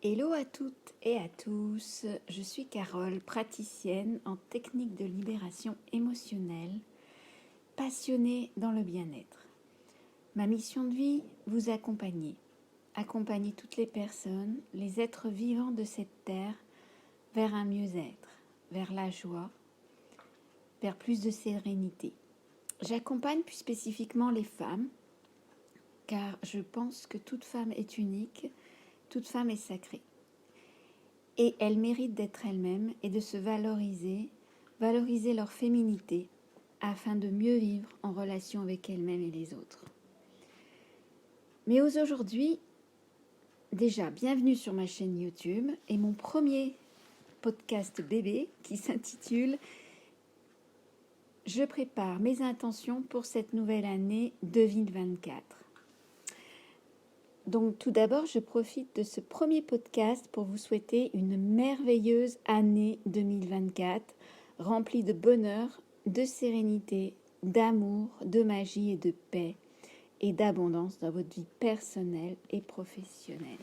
Hello à toutes et à tous, je suis Carole, praticienne en technique de libération émotionnelle, passionnée dans le bien-être. Ma mission de vie, vous accompagner toutes les personnes, les êtres vivants de cette terre vers un mieux-être, vers la joie, vers plus de sérénité. J'accompagne plus spécifiquement les femmes, car je pense que toute femme est unique, toute femme est sacrée. Et elles méritent d'être elles-mêmes et de se valoriser leur féminité, afin de mieux vivre en relation avec elles-mêmes et les autres. Mais aujourd'hui, déjà, bienvenue sur ma chaîne YouTube et mon premier podcast bébé qui s'intitule « Je prépare mes intentions pour cette nouvelle année 2024 ». Donc tout d'abord, je profite de ce premier podcast pour vous souhaiter une merveilleuse année 2024, remplie de bonheur, de sérénité, d'amour, de magie et de paix, et d'abondance dans votre vie personnelle et professionnelle.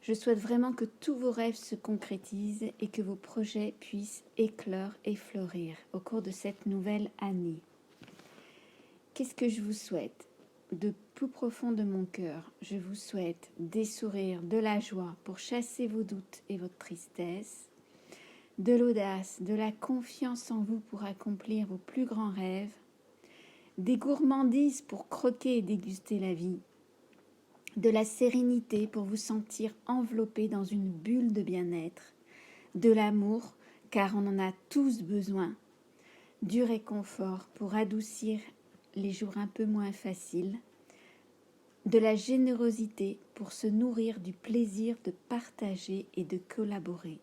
Je souhaite vraiment que tous vos rêves se concrétisent et que vos projets puissent éclore et fleurir au cours de cette nouvelle année. Qu'est-ce que je vous souhaite ? De plus profond de mon cœur, je vous souhaite des sourires, de la joie pour chasser vos doutes et votre tristesse, de l'audace, de la confiance en vous pour accomplir vos plus grands rêves, des gourmandises pour croquer et déguster la vie, de la sérénité pour vous sentir enveloppé dans une bulle de bien-être, de l'amour car on en a tous besoin, du réconfort pour adoucir les jours un peu moins faciles, de la générosité pour se nourrir du plaisir de partager et de collaborer,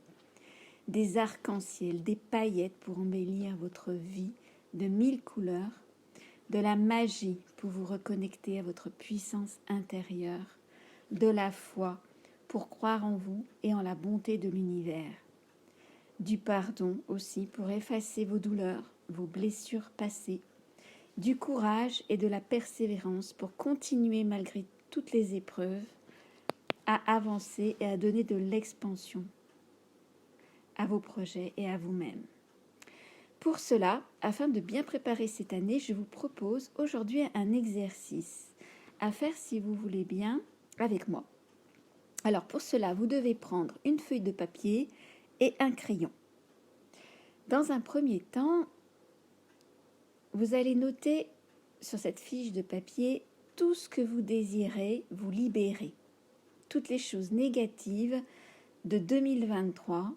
des arcs-en-ciel, des paillettes pour embellir votre vie de 1000 couleurs, de la magie pour vous reconnecter à votre puissance intérieure, de la foi pour croire en vous et en la bonté de l'univers, du pardon aussi pour effacer vos douleurs, vos blessures passées, du courage et de la persévérance pour continuer malgré toutes les épreuves à avancer et à donner de l'expansion à vos projets et à vous-même. Pour cela, afin de bien préparer cette année, je vous propose aujourd'hui un exercice à faire si vous voulez bien avec moi. Alors pour cela, vous devez prendre une feuille de papier et un crayon. Dans un premier temps, vous allez noter sur cette fiche de papier tout ce que vous désirez vous libérer, toutes les choses négatives de 2023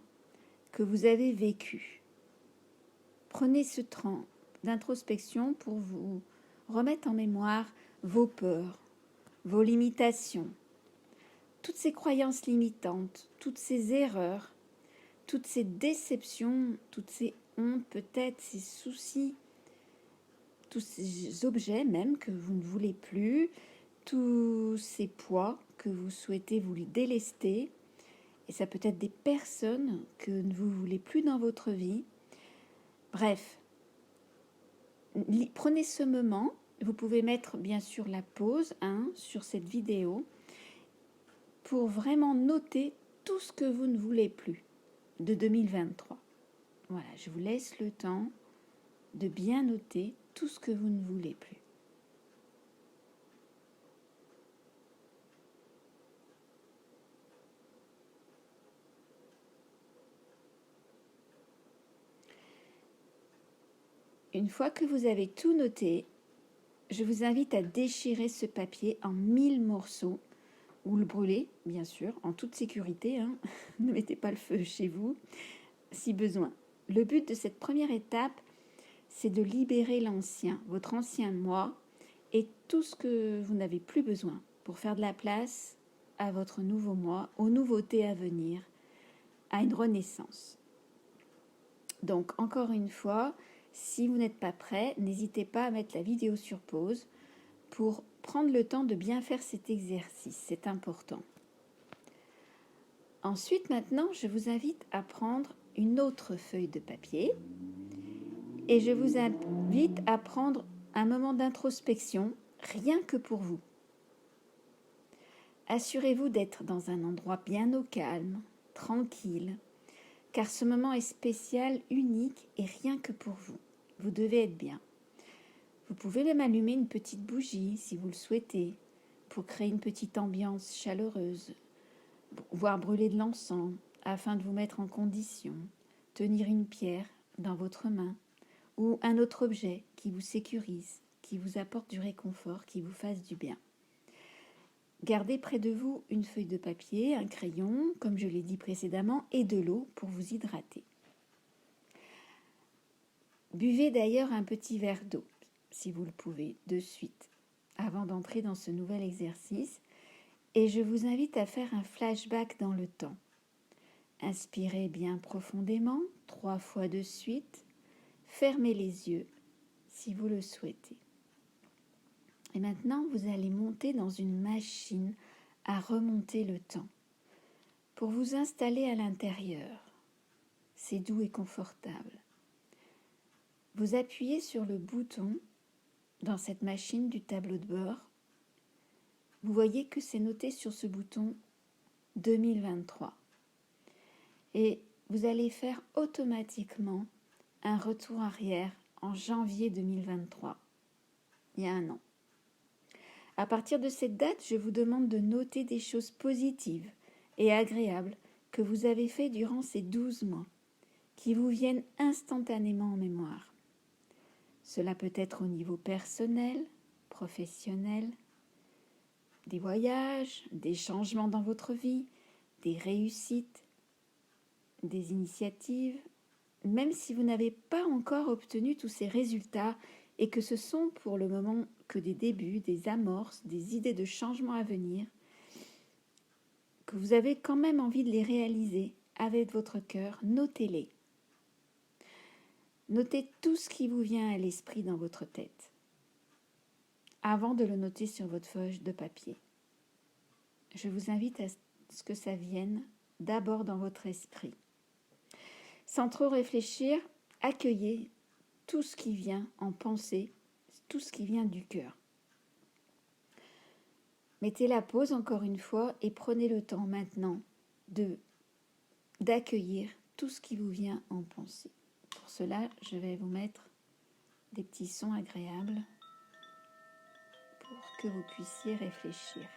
que vous avez vécues. Prenez ce temps d'introspection pour vous remettre en mémoire vos peurs, vos limitations, toutes ces croyances limitantes, toutes ces erreurs, toutes ces déceptions, toutes ces hontes, peut-être ces soucis, tous ces objets même que vous ne voulez plus, tous ces poids que vous souhaitez vous délester, et ça peut être des personnes que vous ne voulez plus dans votre vie. Bref, prenez ce moment, vous pouvez mettre bien sûr la pause sur cette vidéo pour vraiment noter tout ce que vous ne voulez plus de 2023. Voilà, je vous laisse le temps de bien noter tout ce que vous ne voulez plus. Une fois que vous avez tout noté, je vous invite à déchirer ce papier en 1000 morceaux ou le brûler, bien sûr, en toute sécurité. Ne mettez pas le feu chez vous, si besoin. Le but de cette première étape, c'est de libérer l'ancien, votre ancien moi, et tout ce que vous n'avez plus besoin pour faire de la place à votre nouveau moi, aux nouveautés à venir, à une renaissance. Donc, encore une fois, si vous n'êtes pas prêt, n'hésitez pas à mettre la vidéo sur pause pour prendre le temps de bien faire cet exercice, c'est important. Ensuite, maintenant, je vous invite à prendre une autre feuille de papier et je vous invite à prendre un moment d'introspection, rien que pour vous. Assurez-vous d'être dans un endroit bien au calme, tranquille, car ce moment est spécial, unique et rien que pour vous. Vous devez être bien. Vous pouvez même allumer une petite bougie si vous le souhaitez, pour créer une petite ambiance chaleureuse, voire brûler de l'encens afin de vous mettre en condition, tenir une pierre dans votre main ou un autre objet qui vous sécurise, qui vous apporte du réconfort, qui vous fasse du bien. Gardez près de vous une feuille de papier, un crayon, comme je l'ai dit précédemment, et de l'eau pour vous hydrater. Buvez d'ailleurs un petit verre d'eau, si vous le pouvez, de suite, avant d'entrer dans ce nouvel exercice. Et je vous invite à faire un flashback dans le temps. Inspirez bien profondément, 3 fois de suite. Fermez les yeux si vous le souhaitez. Et maintenant, vous allez monter dans une machine à remonter le temps pour vous installer à l'intérieur. C'est doux et confortable. Vous appuyez sur le bouton dans cette machine du tableau de bord. Vous voyez que c'est noté sur ce bouton 2023. Et vous allez faire automatiquement un retour arrière en janvier 2023, il y a un an. À partir de cette date, je vous demande de noter des choses positives et agréables que vous avez fait durant ces 12 mois, qui vous viennent instantanément en mémoire. Cela peut être au niveau personnel, professionnel, des voyages, des changements dans votre vie, des réussites, des initiatives, même si vous n'avez pas encore obtenu tous ces résultats et que ce sont pour le moment que des débuts, des amorces, des idées de changement à venir, que vous avez quand même envie de les réaliser avec votre cœur, notez-les. Notez tout ce qui vous vient à l'esprit dans votre tête, avant de le noter sur votre feuille de papier. Je vous invite à ce que ça vienne d'abord dans votre esprit. Sans trop réfléchir, accueillez tout ce qui vient en pensée, tout ce qui vient du cœur. Mettez la pause encore une fois et prenez le temps maintenant d'accueillir tout ce qui vous vient en pensée. Pour cela, je vais vous mettre des petits sons agréables pour que vous puissiez réfléchir.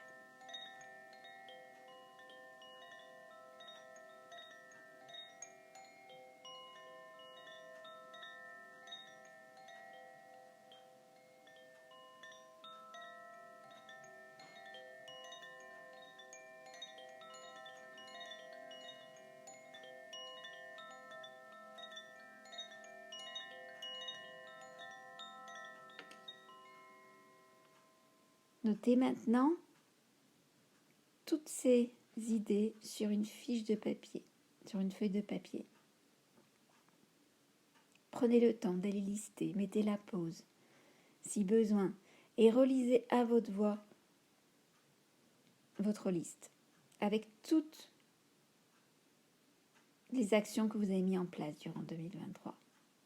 Notez maintenant toutes ces idées sur une fiche de papier, sur une feuille de papier. Prenez le temps d'aller lister, mettez la pause, si besoin, et relisez à votre voix votre liste, avec toutes les actions que vous avez mises en place durant 2023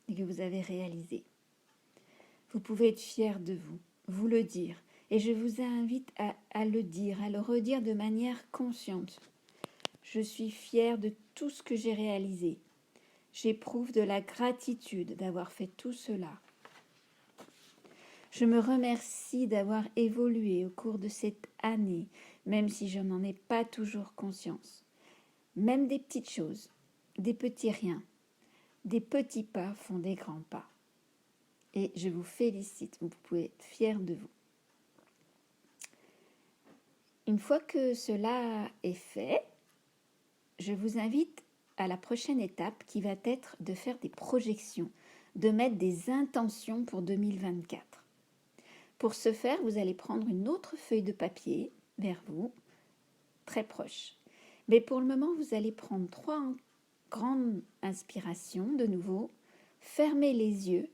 et que vous avez réalisées. Vous pouvez être fier de vous, vous le dire. Et je vous invite à le dire, à le redire de manière consciente. Je suis fière de tout ce que j'ai réalisé. J'éprouve de la gratitude d'avoir fait tout cela. Je me remercie d'avoir évolué au cours de cette année, même si je n'en ai pas toujours conscience. Même des petites choses, des petits riens, des petits pas font des grands pas. Et je vous félicite, vous pouvez être fiers de vous. Une fois que cela est fait, je vous invite à la prochaine étape qui va être de faire des projections, de mettre des intentions pour 2024. Pour ce faire, vous allez prendre une autre feuille de papier vers vous, très proche. Mais pour le moment, vous allez prendre 3 grandes inspirations de nouveau, fermez les yeux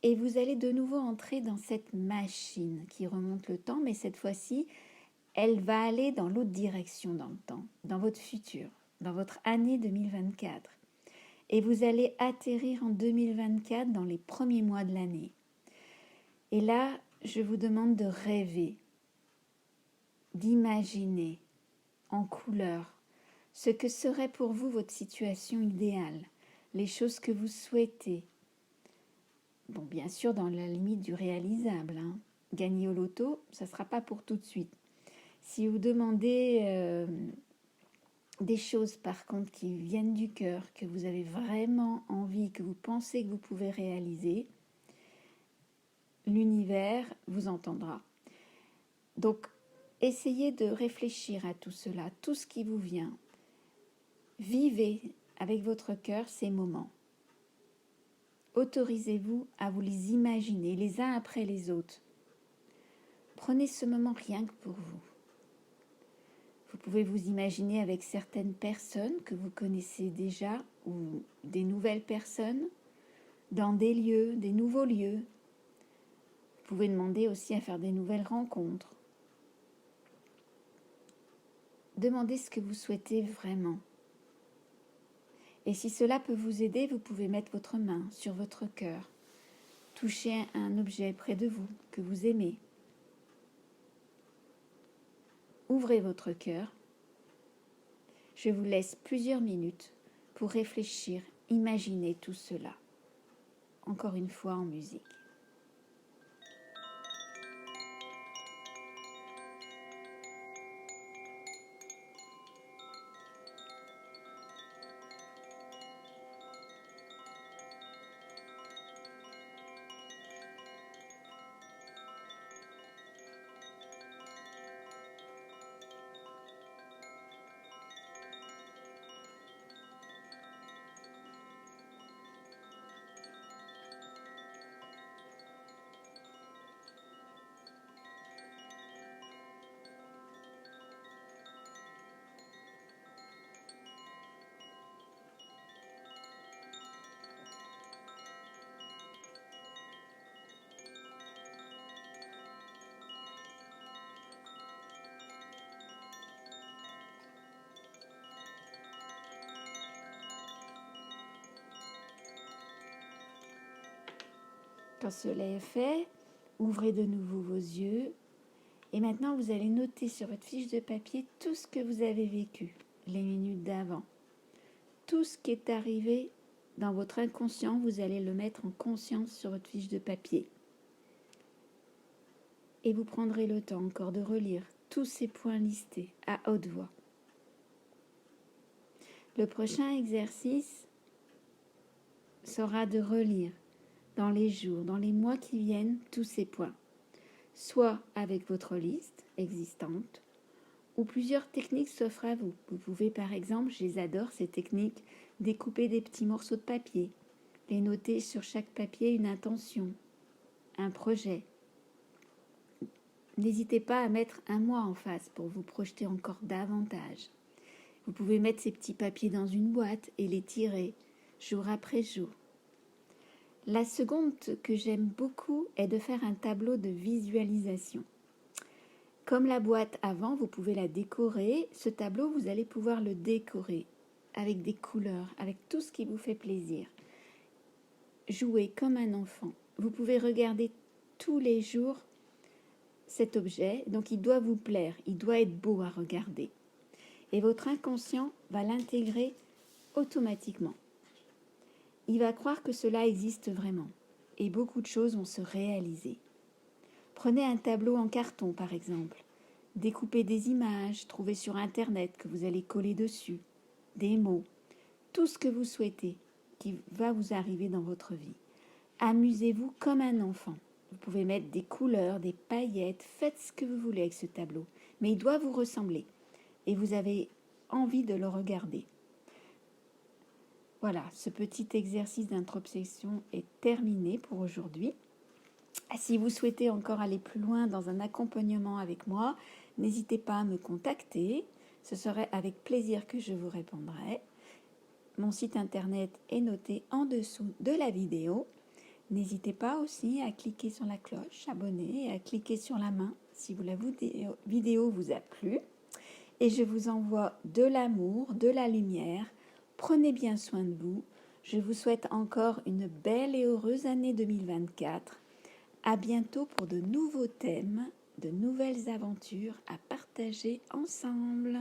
et vous allez de nouveau entrer dans cette machine qui remonte le temps, mais cette fois-ci, elle va aller dans l'autre direction dans le temps, dans votre futur, dans votre année 2024. Et vous allez atterrir en 2024 dans les premiers mois de l'année. Et là, je vous demande de rêver, d'imaginer, en couleurs, ce que serait pour vous votre situation idéale, les choses que vous souhaitez. Bon, bien sûr, dans la limite du réalisable. Gagner au loto, ça ne sera pas pour tout de suite. Si vous demandez des choses, par contre, qui viennent du cœur, que vous avez vraiment envie, que vous pensez que vous pouvez réaliser, l'univers vous entendra. Donc, essayez de réfléchir à tout cela, tout ce qui vous vient. Vivez avec votre cœur ces moments. Autorisez-vous à vous les imaginer les uns après les autres. Prenez ce moment rien que pour vous. Vous pouvez vous imaginer avec certaines personnes que vous connaissez déjà ou des nouvelles personnes dans des lieux, des nouveaux lieux. Vous pouvez demander aussi à faire des nouvelles rencontres. Demandez ce que vous souhaitez vraiment. Et si cela peut vous aider, vous pouvez mettre votre main sur votre cœur. Touchez un objet près de vous que vous aimez. Ouvrez votre cœur. Je vous laisse plusieurs minutes pour réfléchir, imaginer tout cela. Encore une fois en musique. Quand cela est fait, ouvrez de nouveau vos yeux et maintenant vous allez noter sur votre fiche de papier tout ce que vous avez vécu les minutes d'avant. Tout ce qui est arrivé dans votre inconscient, vous allez le mettre en conscience sur votre fiche de papier. Et vous prendrez le temps encore de relire tous ces points listés à haute voix. Le prochain exercice sera de relire dans les jours, dans les mois qui viennent, tous ces points, soit avec votre liste existante, ou plusieurs techniques s'offrent à vous. Vous pouvez par exemple, je les adore ces techniques, découper des petits morceaux de papier, les noter sur chaque papier une intention, un projet. N'hésitez pas à mettre un mois en face pour vous projeter encore davantage. Vous pouvez mettre ces petits papiers dans une boîte et les tirer jour après jour. La seconde que j'aime beaucoup est de faire un tableau de visualisation. Comme la boîte avant, vous pouvez la décorer. Ce tableau, vous allez pouvoir le décorer avec des couleurs, avec tout ce qui vous fait plaisir. Jouez comme un enfant. Vous pouvez regarder tous les jours cet objet, donc il doit vous plaire, il doit être beau à regarder. Et votre inconscient va l'intégrer automatiquement. Il va croire que cela existe vraiment et beaucoup de choses vont se réaliser. Prenez un tableau en carton par exemple, découpez des images, trouvez sur internet que vous allez coller dessus, des mots, tout ce que vous souhaitez qui va vous arriver dans votre vie. Amusez-vous comme un enfant. Vous pouvez mettre des couleurs, des paillettes, faites ce que vous voulez avec ce tableau, mais il doit vous ressembler et vous avez envie de le regarder. Voilà, ce petit exercice d'introspection est terminé pour aujourd'hui. Si vous souhaitez encore aller plus loin dans un accompagnement avec moi, n'hésitez pas à me contacter. Ce serait avec plaisir que je vous répondrai. Mon site internet est noté en dessous de la vidéo. N'hésitez pas aussi à cliquer sur la cloche, abonner et à cliquer sur la main si la vidéo vous a plu. Et je vous envoie de l'amour, de la lumière. Prenez bien soin de vous. Je vous souhaite encore une belle et heureuse année 2024. À bientôt pour de nouveaux thèmes, de nouvelles aventures à partager ensemble.